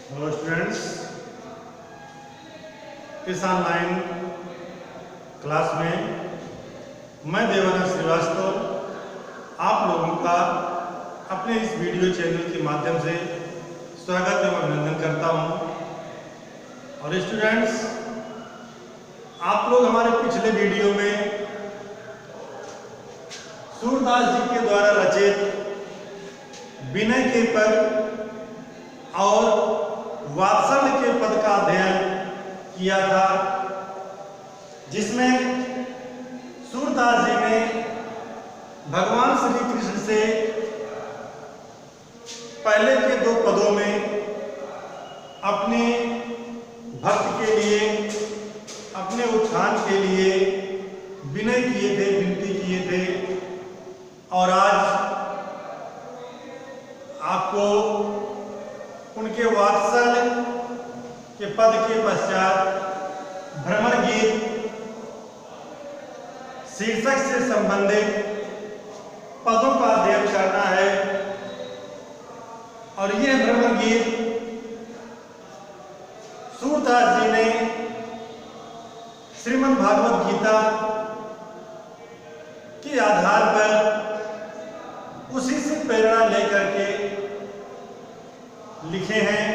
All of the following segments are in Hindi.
हेलो स्टूडेंट्स, इस ऑनलाइन क्लास में मैं देवानंद श्रीवास्तव आप लोगों का अपने इस वीडियो चैनल के माध्यम से स्वागत एवं अभिनंदन करता हूं। और स्टूडेंट्स, आप लोग हमारे पिछले वीडियो में सूरदास जी के द्वारा रचित विनय के पद और वात्सल्य के पद का अध्ययन किया था, जिसमें सूरदास जी ने भगवान श्री कृष्ण से पहले के दो पदों में अपने भक्त के लिए, अपने उत्थान के लिए विनय किए थे, विनती किए थे। और आज आपको उनके वात्सल्य के पद के पश्चात भ्रमर गीत शीर्षक से संबंधित पदों का अध्ययन करना है। और यह भ्रमर गीत सूरदास जी ने श्रीमद् भागवत गीता के आधार पर उसी से प्रेरणा लेकर के लिखे हैं।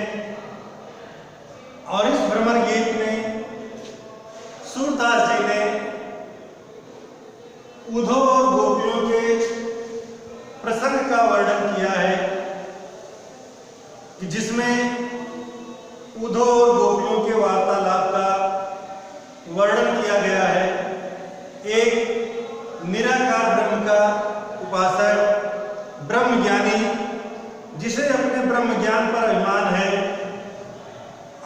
और इस भ्रमर गीत में सूरदास जी ने उद्धव और गोपियों के प्रसंग का वर्णन किया है, कि जिसमें उद्धव और गोपियों के वार्तालाप का वर्णन किया गया है। एक निराकार ब्रह्म का उपासक, ब्रह्म ज्ञानी, जिसे अपने ब्रह्म ज्ञान पर अभिमान है,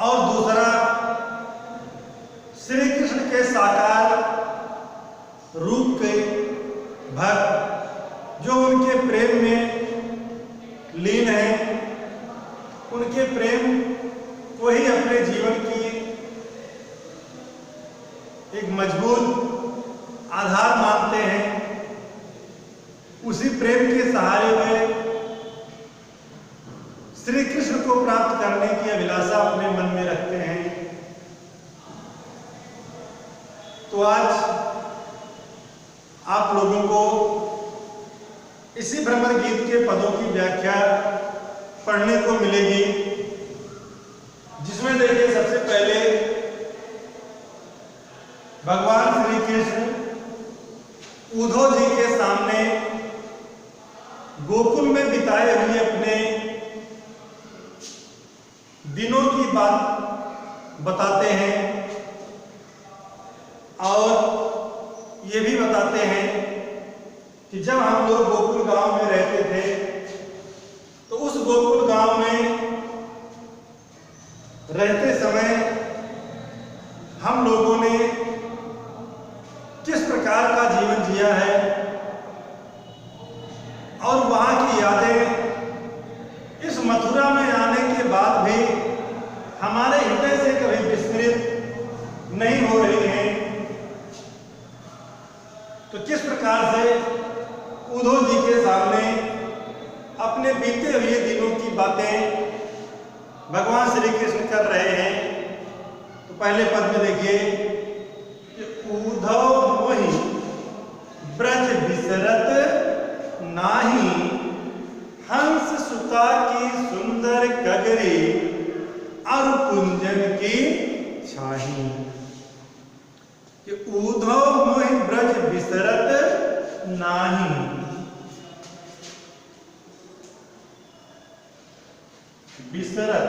और दूसरा श्री कृष्ण के साकार रूप के भक्त, जो उनके प्रेम में लीन है, उनके प्रेम को ही अपने जीवन की एक मजबूत आधार मानते हैं। उसी प्रेम के सहारे में श्री कृष्ण को प्राप्त करने की अभिलाषा अपने मन में रखते हैं। तो आज आप लोगों को इसी भ्रमर गीत के पदों की व्याख्या पढ़ने को मिलेगी, जिसमें देखिए सबसे पहले भगवान श्री कृष्ण उद्धव जी के सामने गोकुल में बिताए हुए अपने दिनों की बात बताते हैं, और ये भी बताते हैं कि जब हम लोग गोकुल गांव में रहते थे, तो उस गोकुल गांव में रहते समय हम लोगों ने किस प्रकार का जीवन जिया है, और वहां की यादें इस मथुरा में आने के बाद भी हमारे हृदय से कभी विस्मृत नहीं हो रही हैं। तो किस प्रकार से उद्धव जी के सामने अपने बीते हुए दिनों की बातें भगवान श्री कृष्ण कर रहे हैं। तो पहले पद में देखिए कि उद्धव मोहि ब्रज बिसरत नाही, हंस सुता की सुंदर कगरी और कुंजन की छाही। कि उद्धव मोहि ब्रज बिसरत नाही, बिसरत,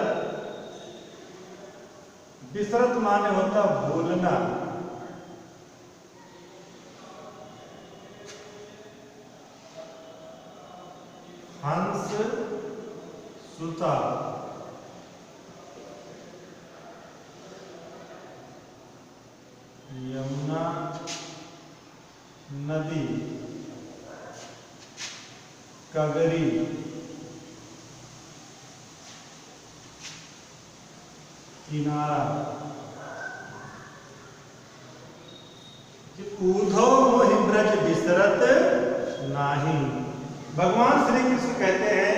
बिसरत माने होता भूलना। हंस सुता, यमुना नदी, कगरी, किनारा। उद्धव मोहि ब्रज बिसरत नाही। भगवान श्री कृष्ण कहते हैं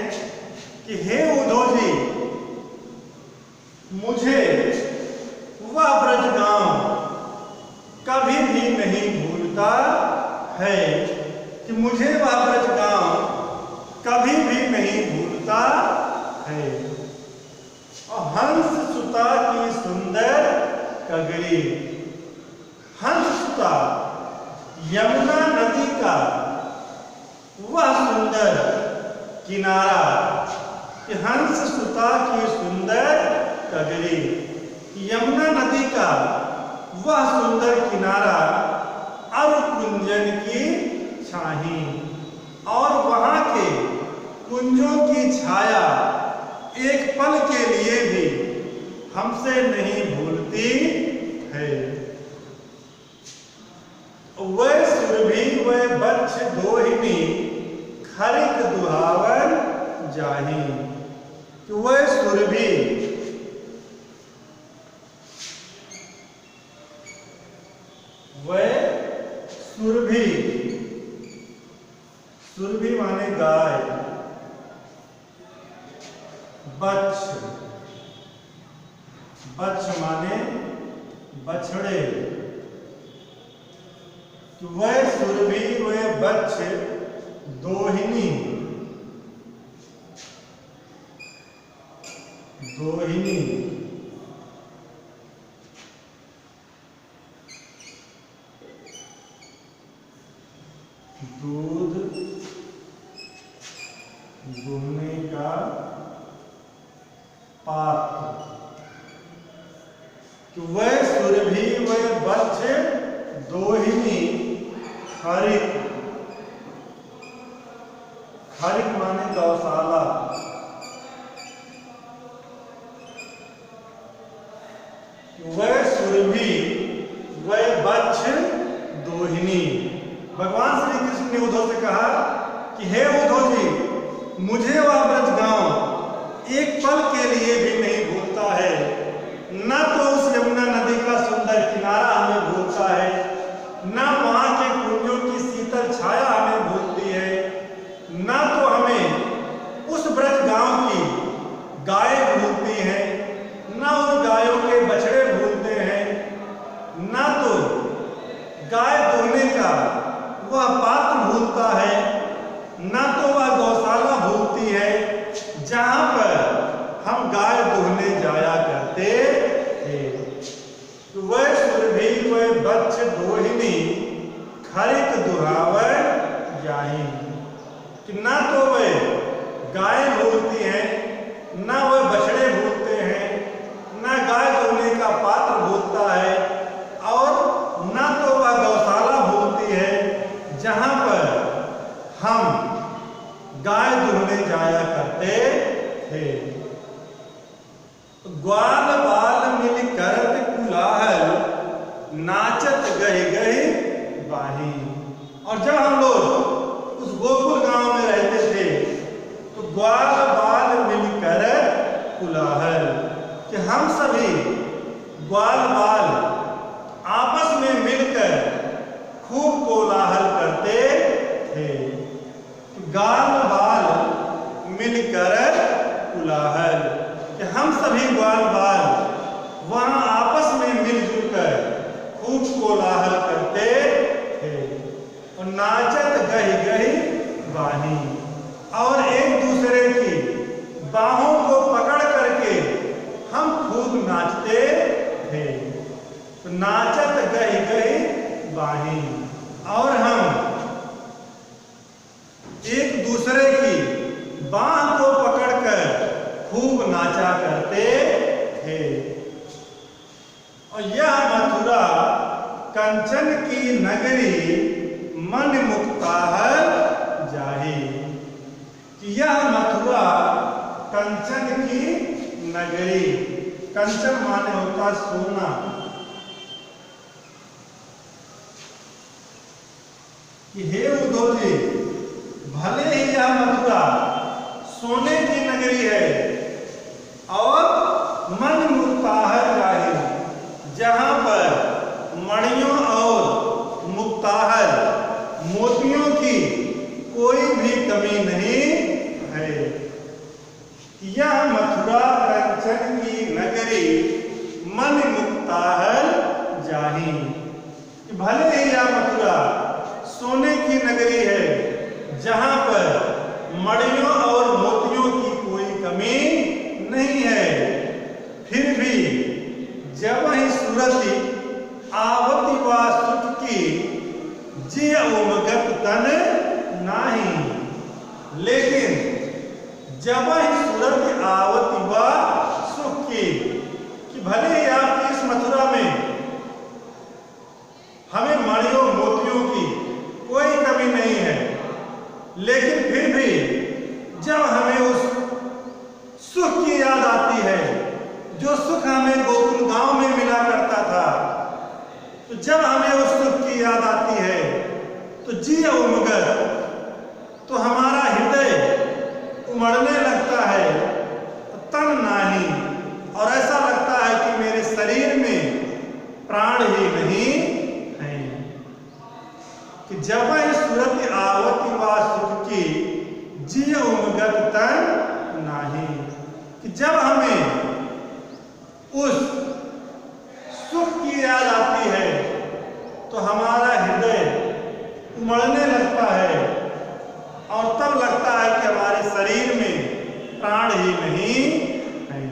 कि हे उद्धव जी, है कि मुझे वह ब्रज गांव कभी भी नहीं भूलता है। और हंस सुता की सुंदर कगरी, हंस सुता यमुना नदी का वह सुंदर किनारा, कि हंस सुता की सुंदर कगरी, यमुना नदी का वह सुंदर किनारा अरु कुंजन की छाही, और वहां के कुंजों की छाया एक पल के लिए भी हमसे नहीं भूलती है। वह सुरभि वह बच्छ दोहिनी खरिक दुहावन जाही, कि वह सुरभि सुरभि, सुरभि माने गाय, बच्छ, बच्छ माने बछड़े, तो वह सुरभि वह बच्छ दोहिनी, दोहिनी दूध दुहने का पात्र, तो वह सुरभि वह बच्छ दोहिनी खरिक, खरिक माने गौशाला, वह सुरभि वह बच्छ दोहिनी। भगवान श्री कृष्ण ने उद्धव से कहा कि हे उद्धव जी, मुझे वह ब्रज गांव एक पल के लिए भी नहीं भूलता है, न तो उस यमुना नदी का सुंदर किनारा हमें भूलता है, न वहां के कुंजों की शीतल छाया हमें भूलती है, न तो हमें उस ब्रज गांव की गाय भूलती है, न उन गायों के बछड़े भूलते हैं, न तो गाय दुहने का वह पात्र भूलता है, न तो वह गौशाला भूलती है जहां पर हम गाय दुहने जाया करते थे। तो वह सुरभि वह बच्छ दोहिनी खरिक दुहावन जाही, कि न तो वह गाय भूलती है, न वह बछड़े भूलते हैं, न गाय दुहने का पात्र भूलता है, और न तो वह गौशाला भूलती है जहां पर हम गाय दुहने जाया करते थे। ग्वाल बाल मिल करत कुलाहल नाचत गही गही बाही। और जब हम लोग उस गोकुल गांव में रहते थे तो ग्वाल बाल मिल करत कुलाहल, कि हम सभी ग्वाल बाल आपस में मिलकर खूब कोलाहल करते थे। गाल बाल मिलकर कुलाहल, कि हम सभी ग्वाल बाल वहां आपस में मिलजुल कर खूब कोलाहल करते थे। और नाचत गही गही बाही, और एक दूसरे की बाहों को पकड़ करके हम खूब नाचते थे। तो नाचत गही गही बाही, और हम एक दूसरे की बाह को पकड़कर खूब नाचा करते थे। और यह मथुरा कंचन की नगरी मन मुक्ताहल जाही, कि यह मथुरा कंचन की नगरी, कंचन माने होता सोना, कि हे उद्धव जी, भले ही यह मथुरा सोने की नगरी है और मन मुक्ताहल जाही, जहां पर मणियों और मुक्ताहल मोतियों की कोई भी कमी नहीं है। यह मथुरा कंचन की नगरी मन मुक्ताहल जाही, भले ही यह मथुरा सोने नगरी है जहां पर मणियों और मोतियों की कोई कमी नहीं है। फिर भी जब वही सूरत आवती वा सुख की जे उमगत तन नाही, लेकिन जब वही सूरत आवती वा सुख की, कि भले ही आपकी इस मथुरा में हमें मणियों मोतियों की कोई कमी नहीं है, लेकिन फिर भी जब हमें उस सुख की याद आती है जो सुख हमें गोकुल गांव में मिला करता था, तो जब हमें उस सुख की याद आती है तो जी उमगत, तो हमारा हृदय उमड़ने लगता है, तन नाही, और ऐसा लगता है कि मेरे शरीर में प्राण ही नहीं है। कि जब इस सूरत आवती वा सुख की जी उमगत तन नाही, कि जब हमें उस सुख की याद आती है तो हमारा हृदय उमड़ने लगता है, और तब लगता है कि हमारे शरीर में प्राण ही नहीं है।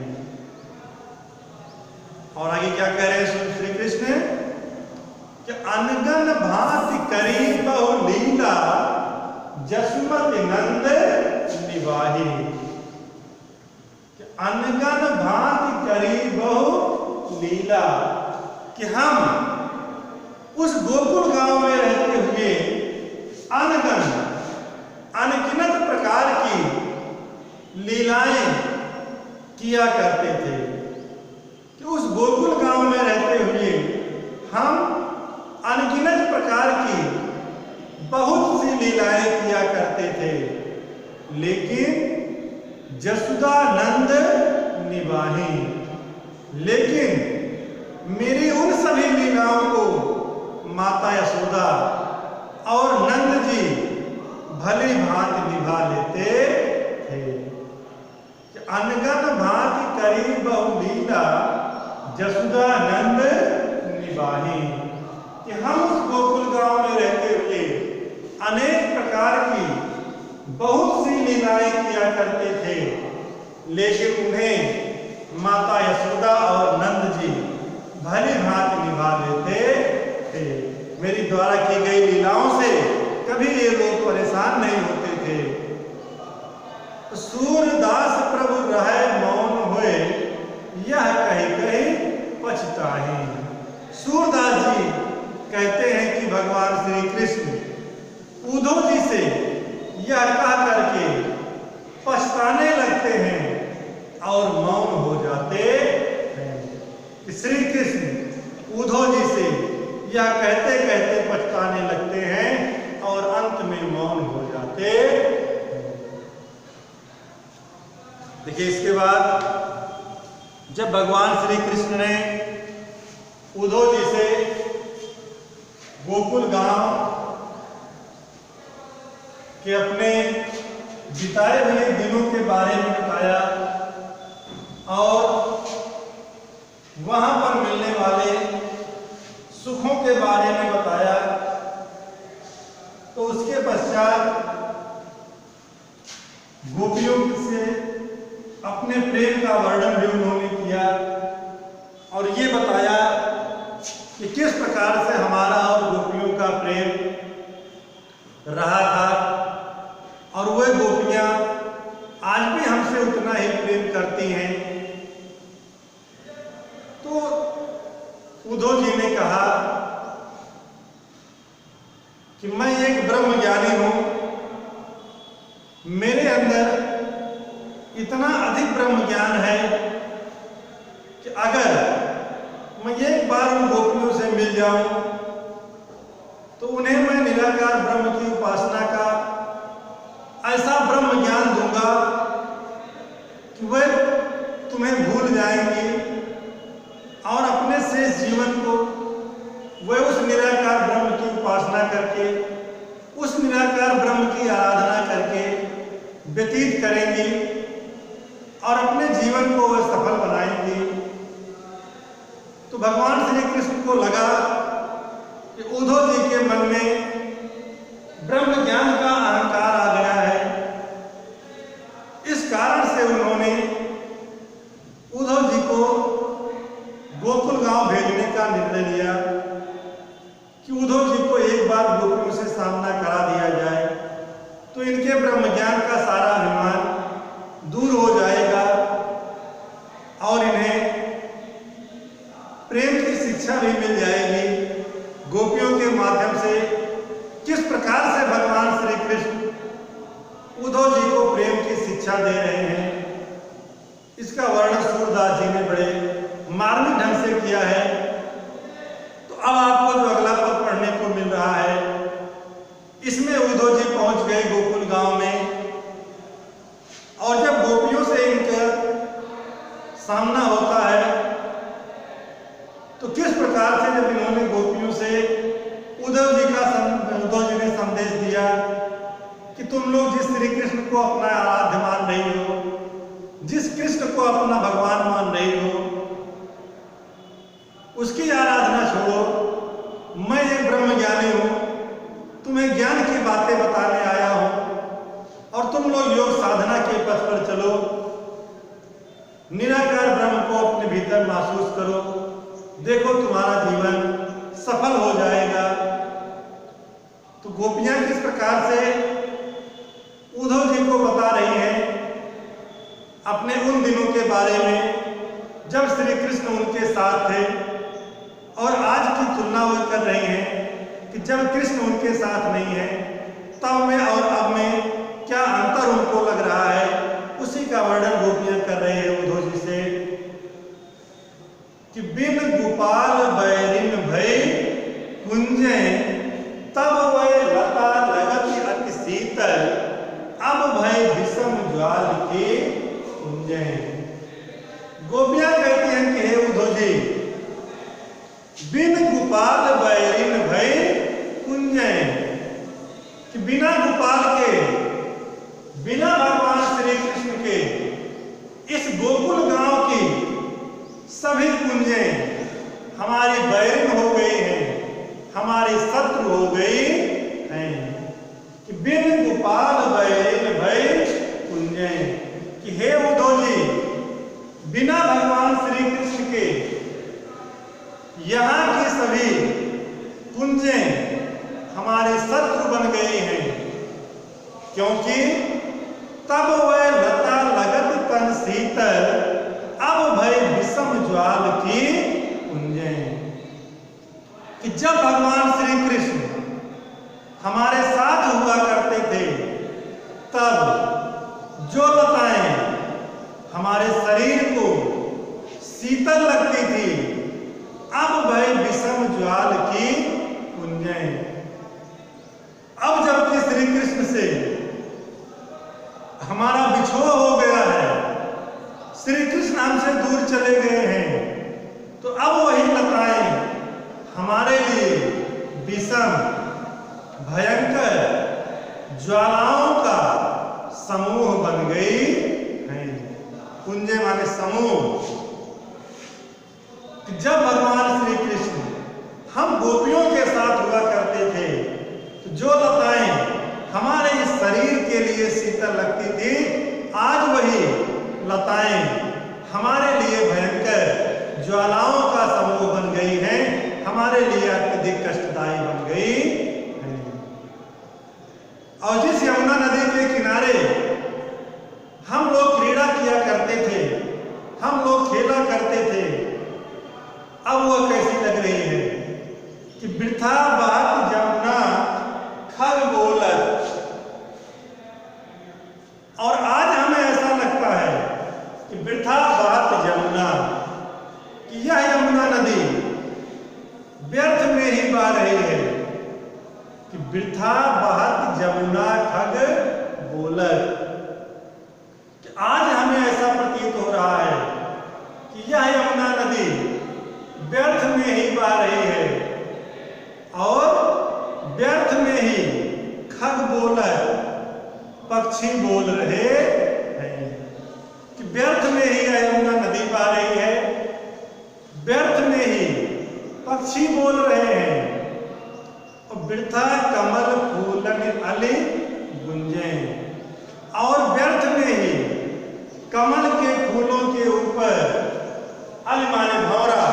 और आगे क्या कह रहे हैं श्री कृष्ण कि अनगन भांति करी बहु लीला जसमति नंद निवाही। अनगन भांति करी बहु लीला, कि हम उस गोकुल गांव में रहते हुए अनगन अनगिनत प्रकार की लीलाएं किया करते थे। कि उस गोकुल गांव में रहते हुए हम अनगिनत प्रकार की बहुत सी लीलाएं किया करते थे, लेकिन जसुदा नंद निवाही, लेकिन मेरी उन सभी लीलाओं को माता यशोदा और नंद जी भली भांति निभा लेते थे। अनगन भांति करी बहु लीला जसुदा नंद निवाही, कि हम उस गोकुल गांव में रहते हुए अनेक प्रकार की बहुत सी लीलाएं किया करते थे, लेकिन उन्हें माता यशोदा और नंद जी भली भांति निभा लेते थे। मेरी द्वारा की गई लीलाओं से कभी ये लोग परेशान नहीं होते थे। सूरदास प्रभु रहे मौन हुए, यह कही कही पछताहे। सूरदास जी कहते हैं कि भगवान श्री कृष्ण उद्धव जी से यह कह करके पछताने लगते हैं और मौन हो जाते हैं। श्री कृष्ण उद्धव जी से यह कहते कहते पछताने लगते हैं और अंत में मौन हो जाते। देखिए, इसके बाद जब भगवान श्री कृष्ण ने उद्धव जी से गोकुल गांव के अपने बिताए हुए दिनों के बारे में बताया और वहां पर मिलने वाले सुखों के बारे में बताया, तो उसके पश्चात गोपियों से अपने प्रेम का वर्णन भी उन्होंने किया और ये बताया कि किस प्रकार से हमारा और गोपियों का प्रेम रहा था, और वह गोपियां आज भी हमसे उतना ही प्रेम करती हैं। तो उद्धव जी ने कहा कि मैं एक ब्रह्म ज्ञानी हूं, मेरे अंदर इतना अधिक ब्रह्म ज्ञान है कि अगर मैं एक बार उन गोपियों से मिल जाऊं तो उन्हें मैं निराकार ब्रह्म की उपासना का ऐसा ब्रह्म ज्ञान दूंगा कि वह तुम्हें भूल जाएंगी और अपने शेष जीवन को वह उस निराकार ब्रह्म की उपासना करके, उस निराकार ब्रह्म की आराधना करके व्यतीत करेंगी और अपने जीवन को वह सफल बनाएंगी। तो भगवान श्री कृष्ण को लगा कि उद्धव जी के मन में ब्रह्म ज्ञान का अहंकार आ गया है। इस कारण से उन्होंने उद्धव जी को गोकुल गांव भेजने का निर्णय लिया कि उद्धव जी को एक बार गोकुल से सामना करा दिया जाए तो इनके ब्रह्म ज्ञान का सारा अभिमान दूर हो जाएगा और इन्हें प्रेम की शिक्षा भी मिल जाएगी। गोपियों के माध्यम से किस प्रकार से भगवान श्री कृष्ण उद्धव जी को प्रेम की शिक्षा दे रहे हैं, इसका वर्णन सूरदास जी ने बड़े मार्मिक ढंग से किया है। तो अब आपको जो अगला पद पढ़ने को मिल रहा है, इसमें उद्धव जी पहुंच गए गोकुल गांव में और जब गोपियों से इनका सामना होता है तो किस प्रकार से जब इन्होंने गोपियों से उद्धव जी ने संदेश दिया कि तुम लोग जिस श्री कृष्ण को अपना आराध्य मान रही हो, जिस कृष्ण को अपना भगवान मान रही हो, उसकी आराधना छोड़ो। मैं एक ब्रह्म ज्ञानी हूं, तुम्हें ज्ञान की बातें बताने आया हूं और तुम लोग योग साधना के पथ पर चलो, निराकार ब्रह्म को अपने भीतर महसूस करो, देखो तुम्हारा जीवन सफल हो जाएगा। तो गोपियां किस प्रकार से उद्धव जी को बता रही हैं अपने उन दिनों के बारे में जब श्री कृष्ण उनके साथ थे और आज की तुलना वो कर रही हैं कि जब कृष्ण उनके साथ नहीं है तब में और अब में क्या अंतर उनको लग रहा है, उसी का वर्णन गोपियां कर रहे हैं उद्धव जी से कि बिन गोपाल बैरिन भय कुंजे तब वह लता लगत अति शीतल अब भय विषम ज्वाल के कुंजे। गोपियां कहती हैं कि हे उद्धव जी, बिन गोपाल बैरिन भय कुंजे, कि बिना गोपाल के, बिना भगवान श्री कृष्ण के इस गोकुल गांव की सभी कुंजें हमारी बैरिन हो गई हैं, हमारी शत्रु हो गई हैं। कि बिन गोपाल बैरिन भय कुंजें, कि हे उद्धव जी, बिना भगवान श्री कृष्ण के यहाँ की सभी कुंजें हमारे शत्रु बन गई हैं, क्योंकि तब वह लता लगत तन शीतल अब भय विषम ज्वाल की कुंजें। कि जब भगवान श्री कृष्ण हमारे साथ हुआ करते थे तब जो लताएं हमारे शरीर को शीतल लगती थी, अब भय विषम ज्वाल की कुंजें। अब जबकि श्री कृष्ण से हमारा बिछोह हो गया है, श्री कृष्ण हमसे दूर चले गए हैं, तो अब वही लताएं हमारे लिए विषम भयंकर ज्वालाओं का समूह बन गई हैं। कुंजे माने समूह। जब भगवान श्री कृष्ण हम गोपियों के साथ हुआ करते थे तो जो लताएं हमारे इस शरीर के लिए शीतल लगती थी, आज वही लताएं हमारे लिए भयंकर ज्वालाओं का समूह बन गई हैं, हमारे लिए अत्यधिक कष्टदायी बन गई हैं। और जिस यमुना नदी के किनारे हम लोग क्रीड़ा किया करते थे, हम लोग खेला करते थे, अब वह कैसी लग रही है कि वृथा बहत जमुना खग बोलत। और आज हमें ऐसा लगता है कि वृथा बहत जमुना, कि यह यमुना नदी व्यर्थ में ही बह रही है, कि वृथा बहत जमुना खग बोलत। कि आज हमें ऐसा प्रतीत हो रहा है कि यह यमुना नदी व्यर्थ में ही बह रही है और व्यर्थ में ही खग बोलत, पक्षी बोल रहे हैं। कि व्यर्थ में ही यमुना नदी बह रही है, व्यर्थ में ही पक्षी बोल रहे हैं और वृथा कमल फूलन अली गुंजे। और व्यर्थ में ही कमल के फूलों के ऊपर, अली माने भंवरा,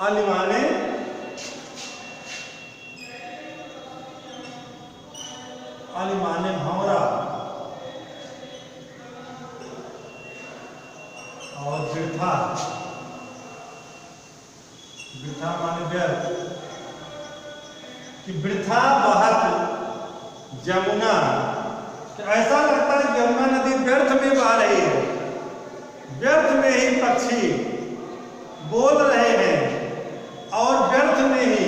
अली माने भंवरा, और वृथा, वृथा माने व्यर्थ, कि वृथा बहत जमुना, ऐसा लगता है यमुना नदी व्यर्थ में बह रही है, व्यर्थ में ही पक्षी बोल रहे हैं और व्यर्थ में ही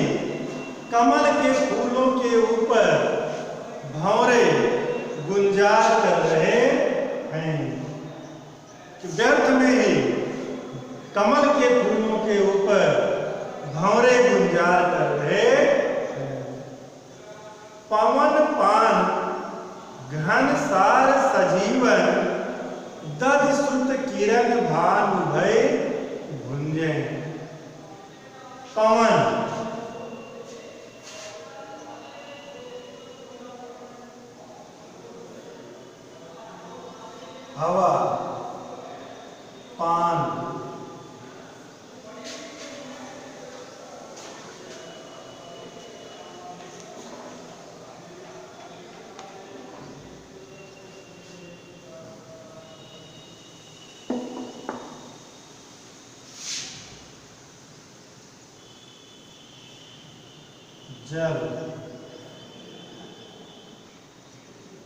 कमल के फूलों के ऊपर भंवरे गुंजार कर रहे हैं। कि व्यर्थ में ही कमल के फूलों के ऊपर भंवरे गुंजार कर रहे हैं। पवन पान घन सार सजीवन, दधि सुत किरण भानु भय भुंजे। पवन हवा, पान जल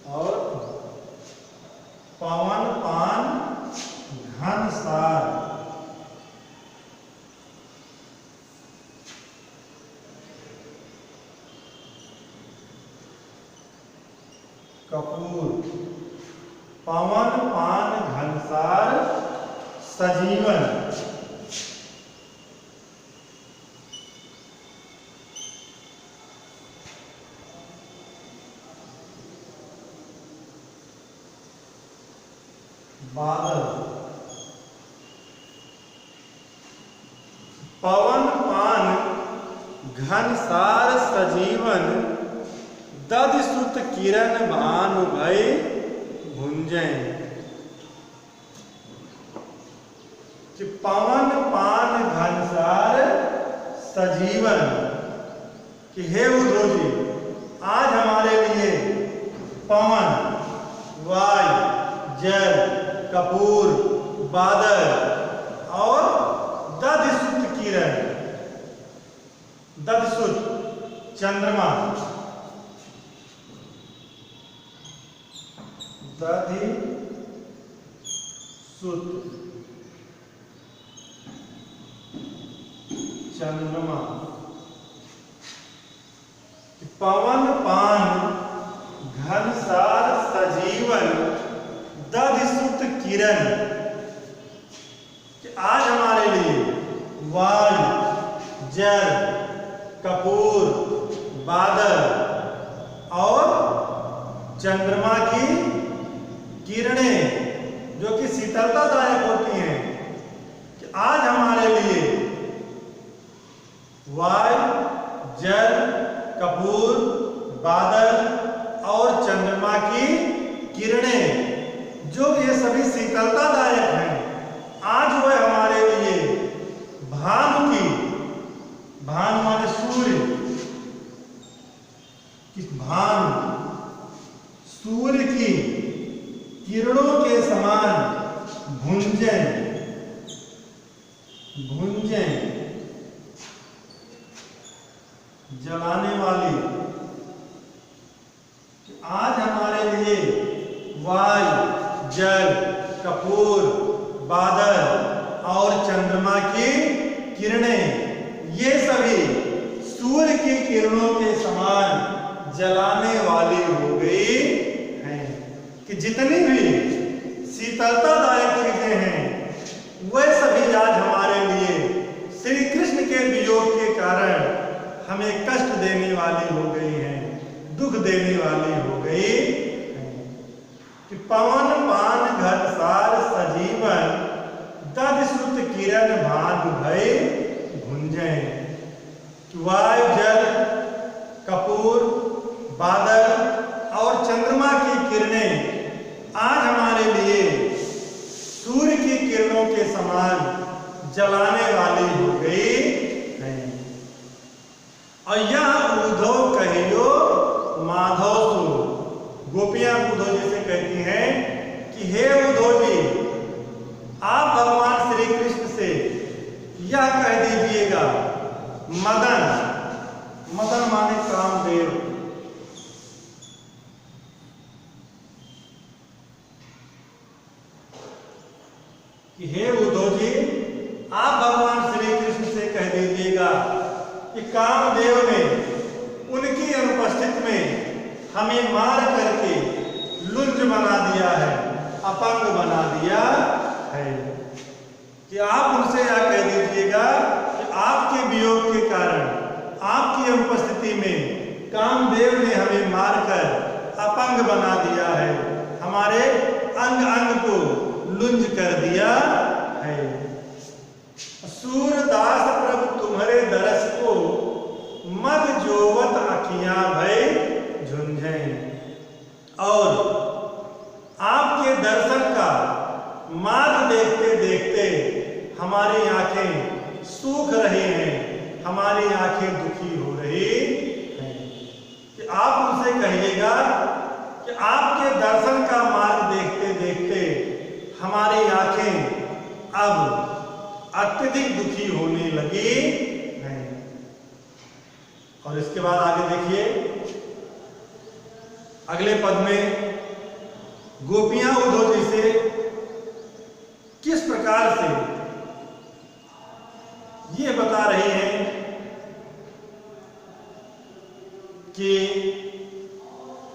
और पवन पान घन सार, कपूर, पवन पान घनसार सजीवन, बादल, पवन पान घनसार सजीवन, दधि सुत किरण भानु भय भुंजे। कि पवन पान घनसार सजीवन, कि हे उद्धव जी, आज हमारे लिए पवन, वायु, जल, कपूर, बादल और दधिसुत किरण, दधिसुत चंद्रमा, दधिसुत चंद्रमा, पवन पान घनसार सजीवन, दधिसुत किरण, कि आज हमारे लिए वायु, जल, कपूर, बादल और चंद्रमा की किरणें जो कि शीतलतादायक होती हैं, कि आज हमारे लिए वायु, जल, कपूर, बादल और चंद्रमा की किरणें जो ये सभी शीतलतादायक हैं, आज वह हमारे लिए भानु की, भानु माने सूर्य, कि भानु सूर्य की किरणों के समान भुंजें, भुंजें, जलाने वाली, कि आज हमारे लिए वायु, जल, कपूर, बादल और चंद्रमा की किरणें ये सभी सूर्य की किरणों के समान जलाने वाली हो गई हैं। कि जितनी भी शीतलतादायक चीजें हैं वह सभी आज हमारे लिए श्री कृष्ण के वियोग के कारण हमें कष्ट देने वाली हो गई हैं, दुख देने वाली हो गई। कि पवन पान घनसार सजीवन, दधिसुत किरण भानु भय भुंजे। वायु, जल, कपूर, कि हे उद्धव जी, आप भगवान श्री कृष्ण से कह दीजिएगा कि कामदेव ने उनकी अनुपस्थिति में हमें मार करके लुंज बना दिया है, अपंग बना दिया है। कि आप उनसे यह कह दीजिएगा कि आपके वियोग के कारण, आपकी अनुपस्थिति में कामदेव ने हमें मारकर अपंग बना दिया है, हमारे अंग अंग को लुंज कर दिया है। सूरदास प्रभु तुम्हारे दरस को मद जोवत अखियां भय झुंझे। और आपके दर्शन का मार्ग देखते देखते हमारी आंखें सूख रही हैं, हमारी आंखें दुखी हो रही हैं। कि आप उनसे कहिएगा कि आपके दर्शन का मार्ग देखते देखते हमारी आंखें अब अत्यधिक दुखी होने लगी हैं। और इसके बाद आगे देखिए, अगले पद में गोपियां उद्धव जी से किस प्रकार से ये बता रही हैं कि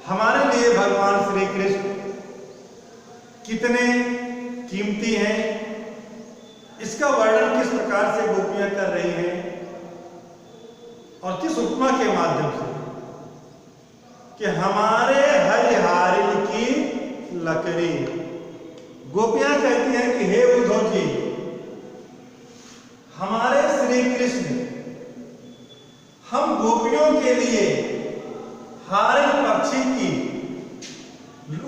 हमारे लिए भगवान श्री कृष्ण कितने कीमती हैं। इसका वर्णन किस प्रकार से गोपियां कर रही हैं और किस उपमा के माध्यम से, कि हमारे हरिहारिल की लकड़ी। गोपियां कहती हैं कि हे उद्धव जी, हमारे श्री कृष्ण हम गोपियों के लिए हारिल पक्षी की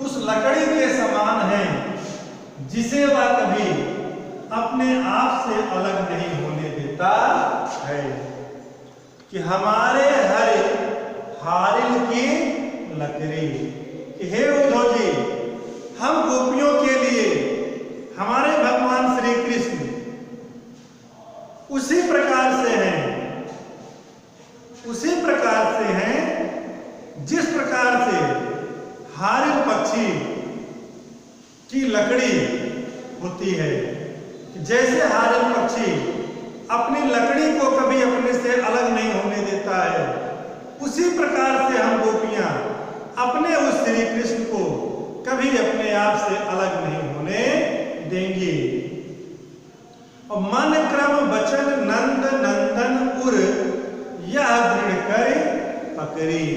उस लकड़ी के समान हैं जिसे वह कभी अपने आप से अलग नहीं होने देता है। कि हमारे हारिल की लकड़ी, कि हे उद्धव जी, हम गोपियों के लिए हमारे भगवान श्री कृष्ण उसी प्रकार से हैं, उसी प्रकार से हैं जिस प्रकार से हारिल पक्षी की लकड़ी होती है। जैसे हारिल पक्षी अपनी लकड़ी को कभी अपने से अलग नहीं होने देता है, उसी प्रकार से हम गोपियां अपने उस श्री कृष्ण को कभी अपने आप से अलग नहीं होने देंगी। और मन क्रम वचन नंद नंदन उर यह दृढ़ कर पकड़ी।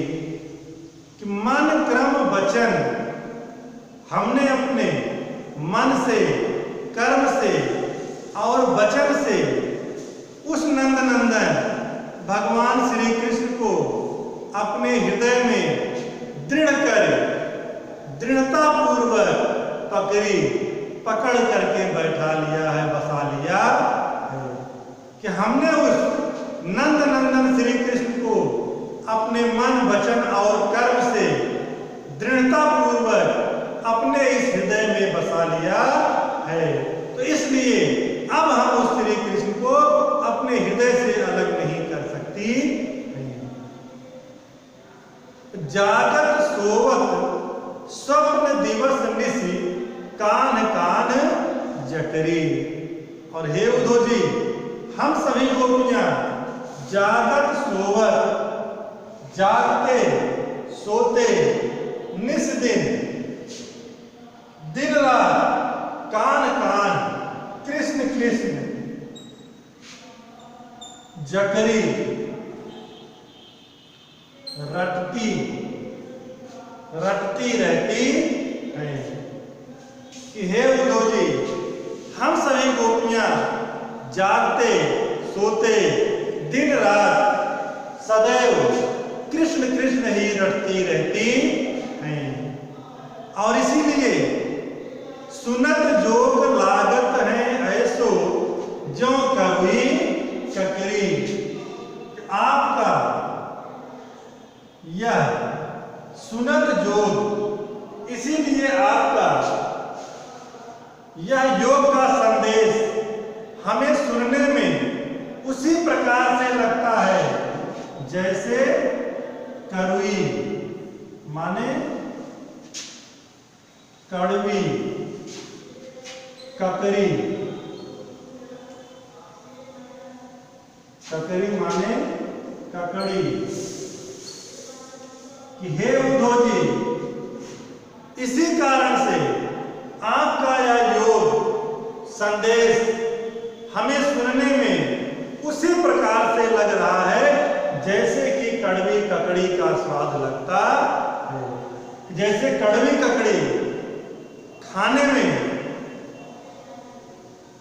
कि मन क्रम वचन हमने अपने मन से, कर्म से और वचन से उस नंद नंदन भगवान श्री कृष्ण को अपने हृदय में दृढ़ता पूर्वक पकड़ करके बैठा लिया है, बसा लिया है। कि हमने उस नंद नंदन श्री कृष्ण को अपने मन, वचन और कर्म से दृढ़ता पूर्वक अपने इस हृदय में बसा लिया है। तो इसलिए अब हम उस श्री कृष्ण को अपने हृदय से अलग नहीं कर सकती। जागत सोवत स्वप्न दिवस निशि कान कान जठरी। और हे उद्धव जी, हम सभी गोपियां जागत सोवत, जागते सोते निस दिन रात कान कान कृष्ण कृष्ण जठरी रटती रहती है। कि हे उद्धव जी, हम सभी गोपियां जागते सोते दिन रात सदैव कृष्ण कृष्ण ही रटती रहती हैं। और इसीलिए सुनत जोग लागत है ऐसो जो कभी चकरी। आपका यह सुनत जोग, इसीलिए आपका यह योग का संदेश हमें सुनने में उसी प्रकार से लगता है जैसे कड़वी, माने कड़वी, ककरी। ककरी माने ककड़ी, कि हे उद्धव जी, इसी कारण से आपका यह योग संदेश हमें सुनने में उसी प्रकार से लग रहा है जैसे कि कड़वी ककड़ी का स्वाद लगता है। जैसे कड़वी ककड़ी खाने में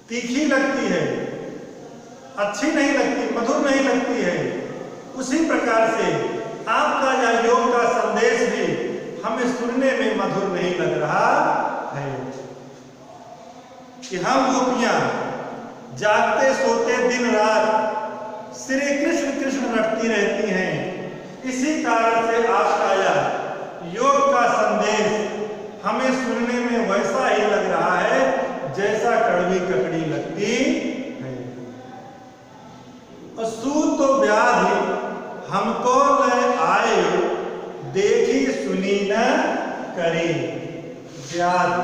तीखी लगती है, अच्छी नहीं लगती, मधुर नहीं लगती है, उसी प्रकार से आपका यह योग का संदेश भी हमें सुनने में मधुर नहीं लग रहा है। कि हम गोपियां जागते सोते दिन रात श्री कृष्ण कृष्ण रटती रहती हैं। इसी कारण से आपका यह योग का संदेश हमें सुनने में वैसा ही लग रहा है जैसा कड़वी ककड़ी लगती है। सूत तो व्याधि हमको ले आए, देखी सुनी न करी। व्याधि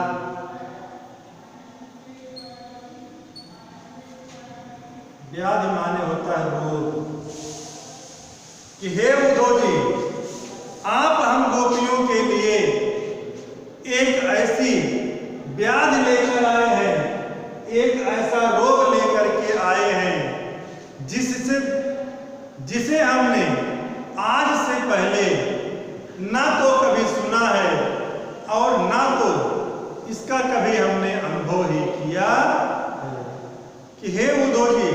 व्याधि माने होता है रोग। कि हे उद्धव जी, आप हम गोपियों के लिए एक ऐसी व्याधि लेकर आए हैं, एक ऐसा रोग लेकर के आए हैं जिसे हमने आज से पहले ना तो कभी सुना है और ना तो इसका कभी हमने अनुभव ही किया। कि हे उद्धव जी,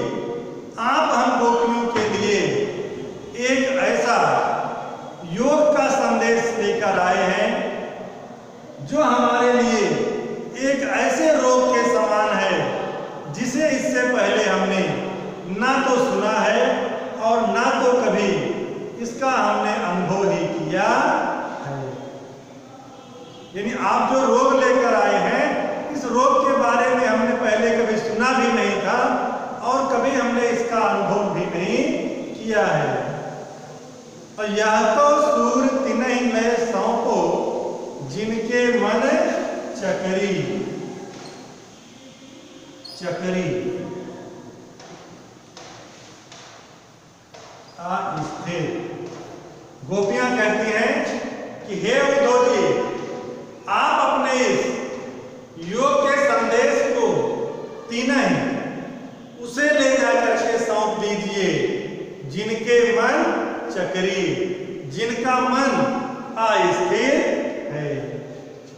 आप हम गोपियों के लिए एक ऐसा योग का संदेश लेकर आए हैं जो हमारे लिए एक ऐसे रोग के समान है जिसे इससे पहले हमने ना तो सुना है और ना तो कभी इसका हमने अनुभव ही किया है। यानी आप जो रोग लेकर आए हैं, इस रोग के बारे में हमने पहले कभी सुना भी नहीं था और कभी हमने इसका अनुभव भी नहीं किया है। और यह तो सूर तिनहि लय सौंपो, जिनके मन चकरी। चकरी स्थिर। गोपियां कहती हैं कि हे उद्धव जी, आप अपने इस योग के संदेश को तिनहि उसे ले जाकर के सौंप दीजिए, जिनके मन चकरी, जिनका मन अस्थिर है।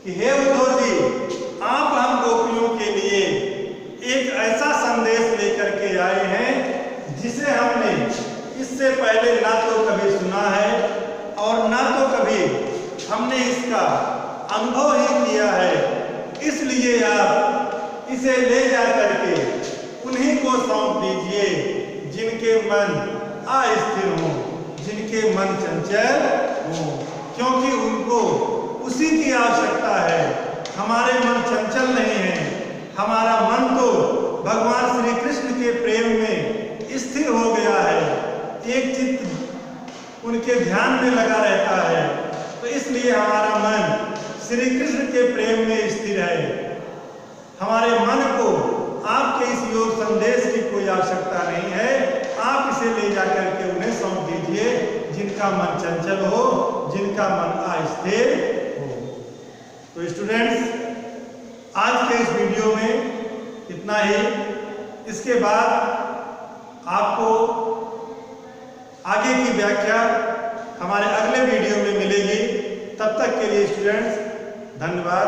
कि हे उद्धव जी, आप हम गोपियों के लिए एक ऐसा संदेश लेकर के आए हैं जिसे हमने इससे पहले ना तो कभी सुना है और ना तो कभी हमने इसका अनुभव ही किया है। इसलिए आप इसे ले जाकर के उन्हीं को सौंप दीजिए जिनके मन अस्थिर हो, जिनके मन चंचल हो, क्योंकि उनको उसी की आवश्यकता है। हमारे मन चंचल नहीं है, हमारा मन तो भगवान श्री कृष्ण के प्रेम में स्थिर हो गया है, एक चित्त उनके ध्यान में लगा रहता है। तो इसलिए हमारा मन श्री कृष्ण के प्रेम में स्थिर है। हमारे मन को आपके इस योग संदेश की कोई आवश्यकता नहीं है। आप इसे ले जाकर के उन्हें सौंप दीजिए जिनका मन चंचल हो, जिनका मन अस्थिर हो। तो स्टूडेंट्स, आज के इस वीडियो में इतना ही। इसके बाद आपको आगे की व्याख्या हमारे अगले वीडियो में मिलेगी। तब तक के लिए स्टूडेंट्स, धन्यवाद।